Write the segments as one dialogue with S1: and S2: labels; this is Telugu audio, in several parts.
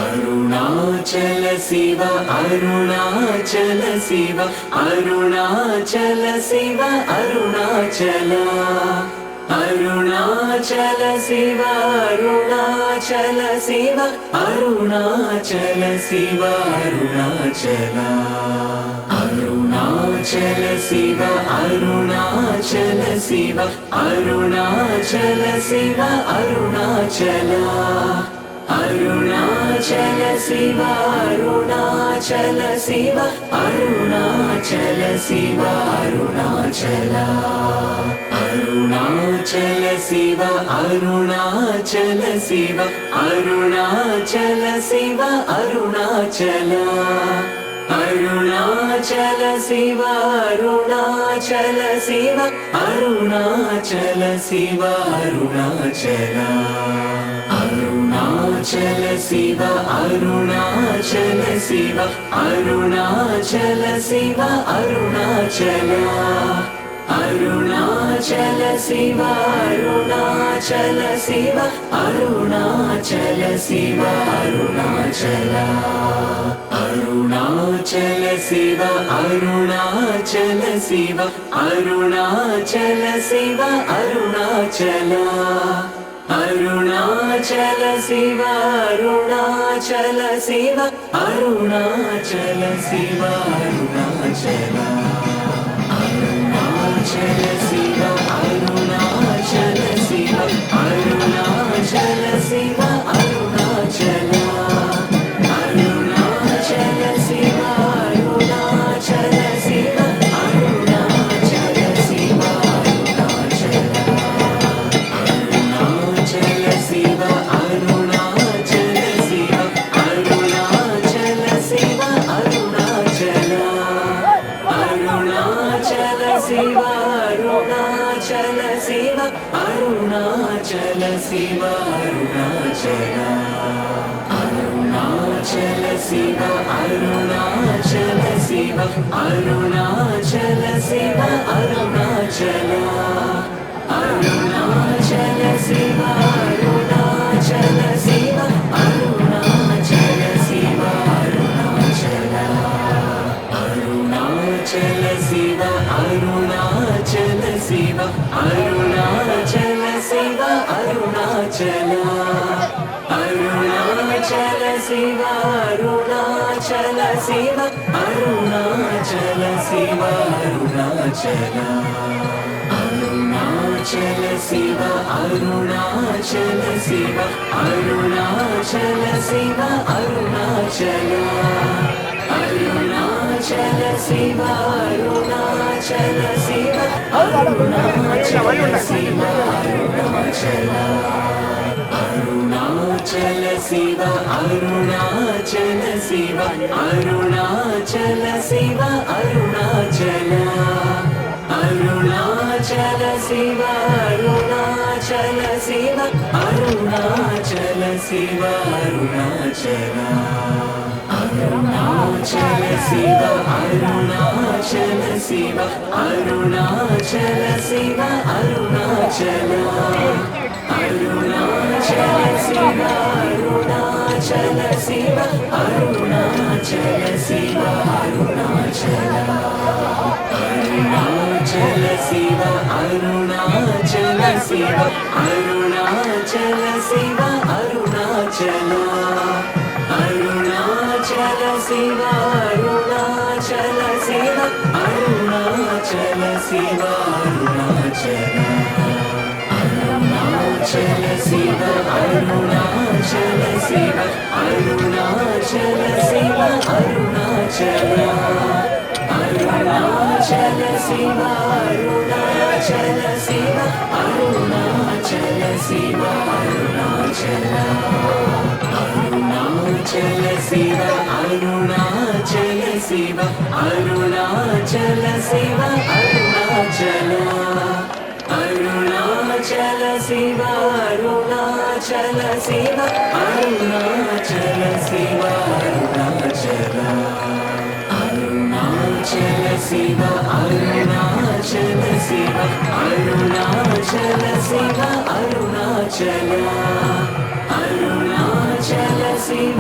S1: అరుణాచల శివ అరుణాచల శివ అరుణాచల శివ అరుణాచల అరుణాచల శివ అరుణాచల శివ అరుణాచల శివ అరుణాచల అరుణాచల శివ అరుణాచల శివ అరుణాచల శివ అరుణాచల అరుణాచల శివ అరుణాచల శివ అరుణాచల శివ అరుణాచల అరుణాచల శివ అరుణాచల శివ అరుణాచల శివ అరుణాచల అరుణాచల శివ అరుణాచల శివ అరుణాచల శివ అరుణాచల అరుణాచల శివ అరుణాచల శివ అరుణాచల శివ అరుణాచల అరుణాచల శివ అరుణాచల శివ అరుణాచల శివ అరుణాచల అరుణాచల శివ అరుణాచల శివ అరుణాచల శివ అరుణాచల అరుణాచల శివ అరుణాచల శివ అరుణాచల శివ అరుణాచల అరుణాచల శివ అరుణాచల శివ అరుణాచల శివ అరుణాచల అరుణాచల శివ అరుణాచల శివ అరుణాచల శివ అరుణాచల శివ అరుణాచల శివ అరుణాచల శివ అరుణాచల అరుణాచల శివ అరుణాచల శివ అరుణాచల శివ అరుణాచల అరుణాచల శివ అరుణాచల శివ అరుణాచల శివ అరుణాచల అరుణాచల శివ అరుణాచల శివ అరుణాచల శివ అరుణాచల అరుణాచల శివ అరుణాచల శివ అరుణాచల శివ అరుణాచల అరుణాచల శివ అరుణాచల శివ అరుణాచల శివ అరుణాచల అరుణాచల శివ అరుణాచల శివ అరుణాచల శివ అరుణాచల అరుణాచల శివ అరుణాచల శివ అరుణాచల శివ అరుణాచల అరుణాచల శివ అరుణాచల శివ అరుణాచల శివ అరుణాచల అరుణాచల శివ అరుణాచల శివ అరుణాచల శివ అరుణాచల అరుణాచల శివ అరుణాచల శివ అరుణాచల శివ అరుణాచల అరుణాచల శివ అరుణాచల శివ అరుణాచల శివ అరుణాచల అరుణాచల శివ అరుణాచల శివ అరుణాచల శివ అరుణాచల అరుణాచల శివ అరుణాచల శివ అరుణాచల శివ అరుణాచల అరుణాచల శివ అరుణాచల శివ అరుణాచల శివ అరుణాచల అరుణాచల శివ అరుణాచల శివ అరుణాచల శివ అరుణాచల అరుణాచల శివ అరుణాచల శివ అరుణాచల శివ అరుణాచల అరుణాచల శివ అరుణాచల శివ అరుణాచల శివ అరుణాచల అరుణాచల శివ అరుణాచల శివ అరుణాచల శివ అరుణాచల అరుణాచల శివ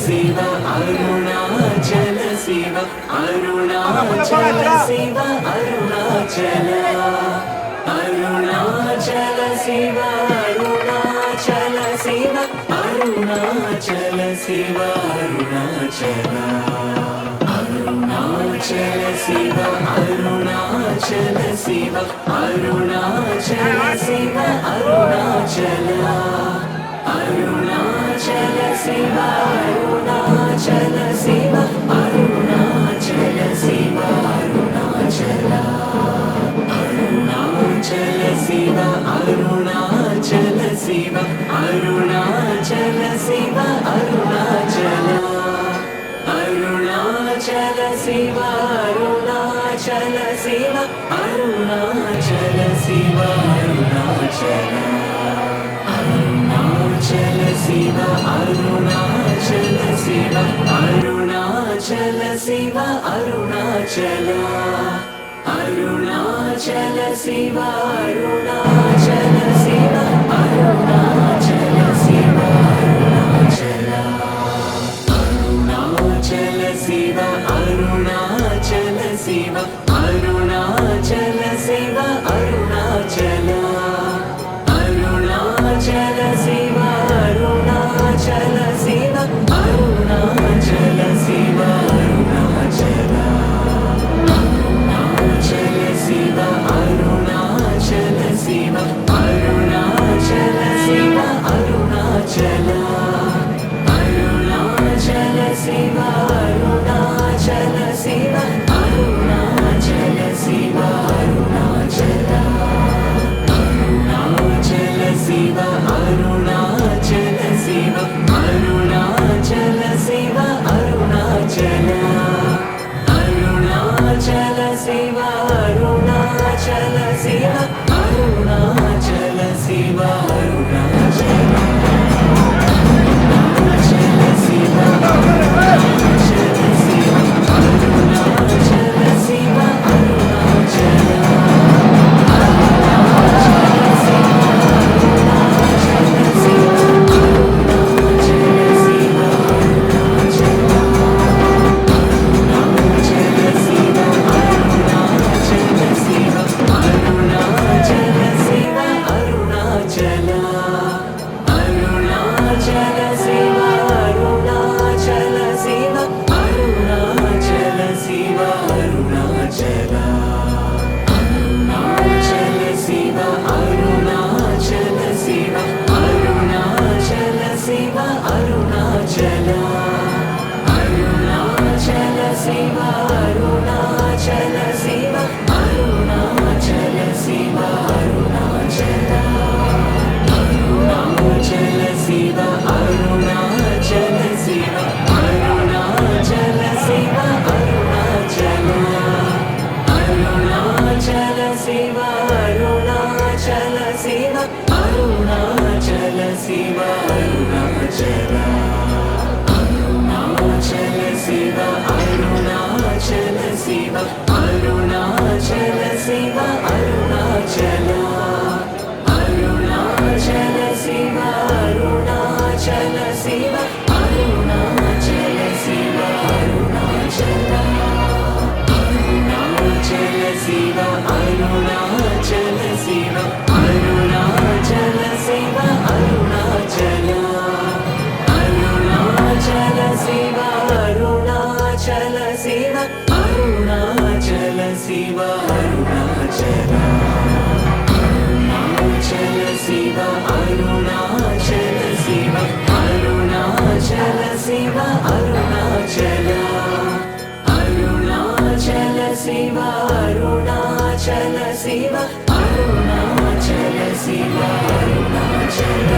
S1: శివ అరుణాచల శివ అరుణాచల శివ అరుణాచల అరుణాచల శివ అరుణాచల శివ అరుణాచల శివ అరుణాచల అరుణాచల శివ అరుణాచల శివ అరుణాచల శివ అరుణాచల అరుణాచల శివ అరుణాచల శివ అరుణాచల శివ అరుణాచల అరుణాచల శివ అరుణాచల శివ అరుణాచల శివ అరుణాచల అరుణాచల శివ అరుణాచల శివ అరుణాచల శివ అరుణాచల అరుణాచల శివ అరుణాచల శివ అరుణాచల శివ అరుణాచల అరుణాచల శివ అరుణాచల శివ అరుణాచల శివ అరుణాచల అరుణాచల శివ అరుణాచల శివ అరుణాచల శివ అరుణాచల అరుణాచల శివ అరుణాచల శివ అరుణాచల శివ అరుణాచల అరుణాచల శివ అరుణాచల శివ అరుణాచల శివ అరుణాచల అరుణాచల శివ అరుణాచల శివ అరుణాచల శివ అరుణాచల అరుణాచల శివ అరుణాచల శివ అరుణాచల శివ అరుణాచల అరుణాచల శివ అరుణాచల శివ అరుణాచల శివ అరుణాచల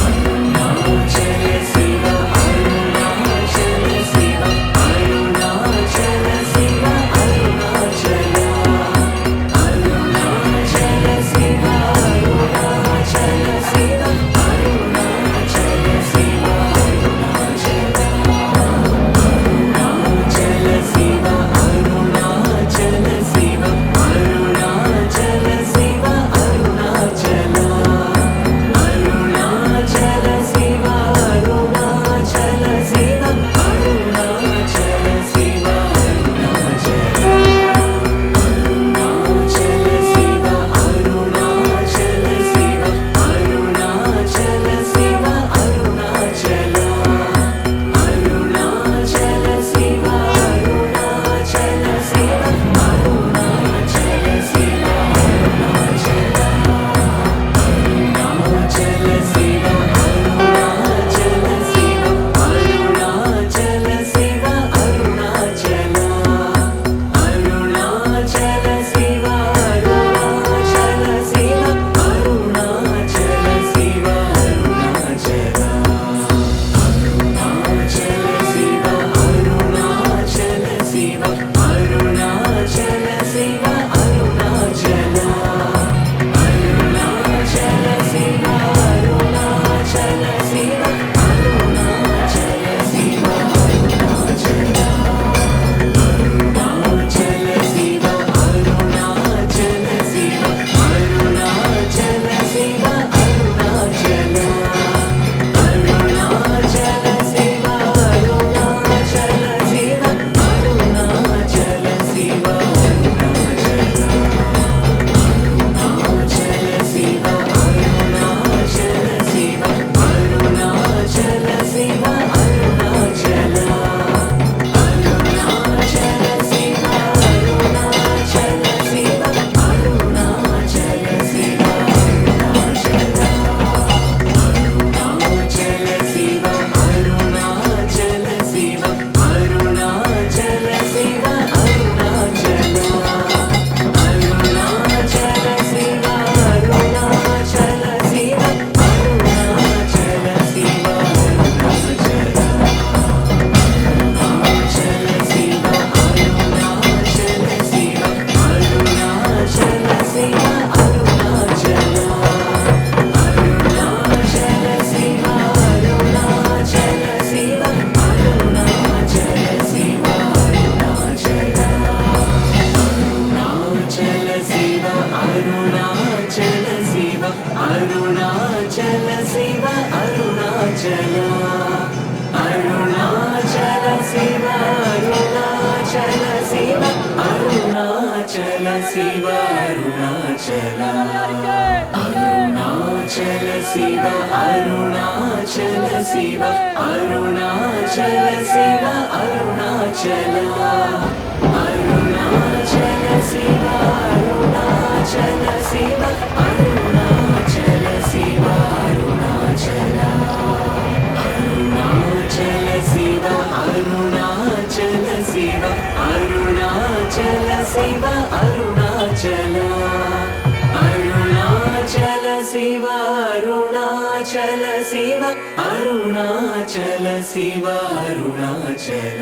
S1: అరుణాచల శివ అరుణాచల శివ అరుణాచల శివ అరుణాచల శివ అరుణాచల శివ అరుణాచల శివ అరుణాచల అరుణాచల శివ అరుణాచల శివ అరుణాచల శివ అరుణాచల అరుణాచల శివ అరుణాచల శివ అరుణాచల శివ అరుణాచల అరుణాచల శివ అరుణాచల శివ అరుణాచల శివ అరుణాచల